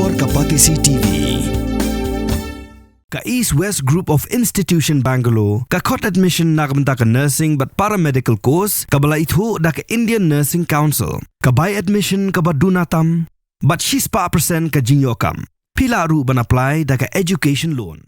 Bor Kapatisi TV. Ka East West Group of Institution Bangalore, ka khot admission na ka nursing but paramedical course, ka bala ithu da ka Indian Nursing Council, ka buy admission ka badunatam, but she's pa percent ka jingyokam. Pila ru ban apply da ka education loan.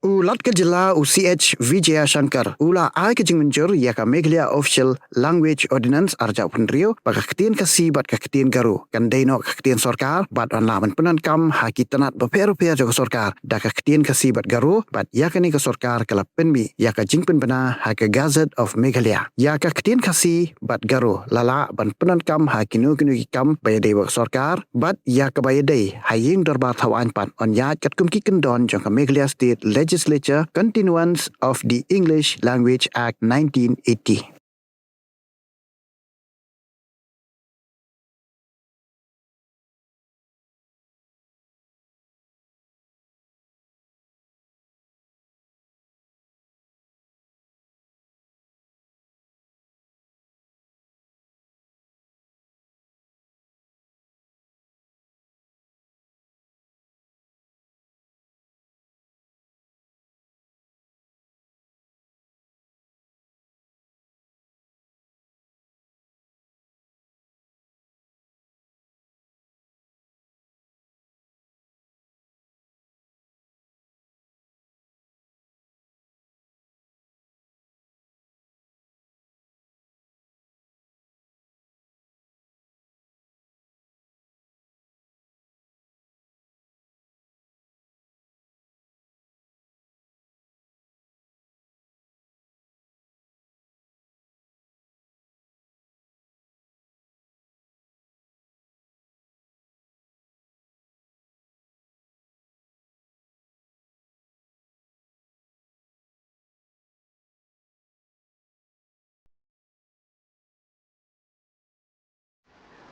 Ulat ke jila UCH Vijaya Shankar ula ai ke Jingmynjur ya ka Meghalaya Official Language Ordinance arja punrio baka Ktien Khasi bat ka Ktien Garo kan deino ka Ktien Sorkar bat on laban penan kam ha kitanat beper-per jo Sorkar da ka Ktien Khasi bat Garo bat ya ka ni ka Sorkar kala penmi ya ka Jingpen bana ha ka Gazette of Meghalaya ya ka Ktien Khasi bat Garo lala ban penan kam ha kinu kam bayadei wa Sorkar bat ya ka bayadei ha ying darbar thawan pan on ya kat kum ki kendon jong ka Meghalaya State Legislature Continuance of the English Language Act 1980.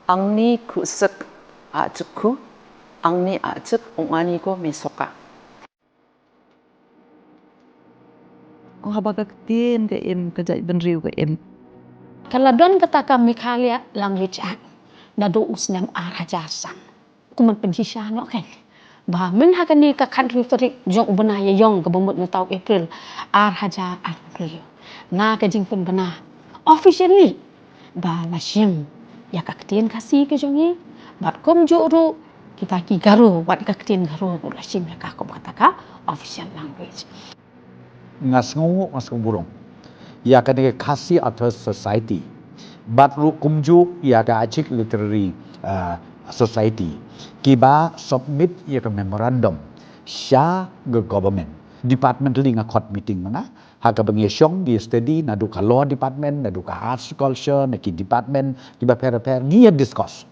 Ang ni kusek ajekku, ang ni ajek ungani ko mesoka. Ang habag Ktien ke im kejai benriu ke im. Kalau don kata kami Meghalaya Language Act, nado usnam arajasan. Kuman penhisya no kan. Bah men hakani ka country torik jong benaya yong ke bomot no tau April araja April. Na ka jingpen bena officially ba la shim ya ka Ktien Khasi ke jongi bat kom juru kita ki Garo wat ka Ktien Garo la shim ya ka ko kata ka official language. Ngas burung ya ka ne Khasi Author Society bat ru kumju ya ka Achik Literary Society kiba submit ya ka memorandum sha ge government departmentally nga khot meeting mana ha ka bangi syong di study na du ka law department na du ka arts culture na ki department kiba per ngi discuss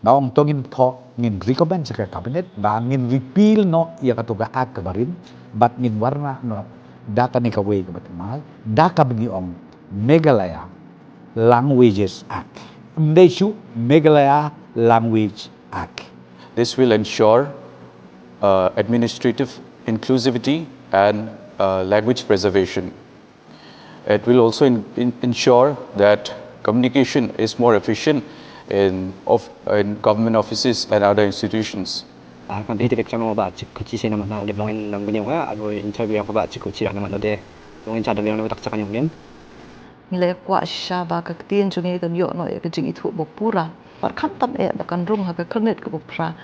naong tongin tho ngin recommend sa cabinet ba ngin repeal no ya ka to ka act ka barin bat ngin warna no da ka ni ka way ka batmal da ka bangi ong Meghalaya Languages Act Mdeshu Meghalaya Language Act. This will ensure administrative inclusivity and language preservation. It will also ensure that communication is more efficient in government offices and other institutions. Kan tidak cuma baca kunci saya nama dia bilang nang bini wa atau interview yang baca kunci nama dia mungkin cara dia nak cakap yang lain. Nilai kuat syaba ka Ktien jongi kan yo no ya ke jing itu bopura. Par khantam kan rung ha ka kernet ke bopura.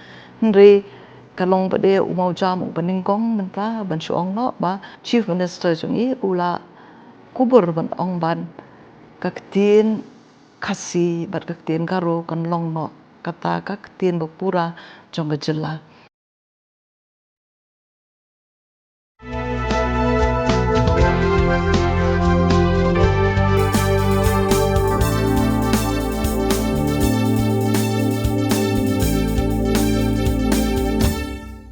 Ndri kalong bade umau jam beningkong menta ban suong no ba chief minister jongi ula kubur ban ong ban ka Ktien Khasi bat ka Ktien Garo kan long no kata ka Ktien bopura jong jela.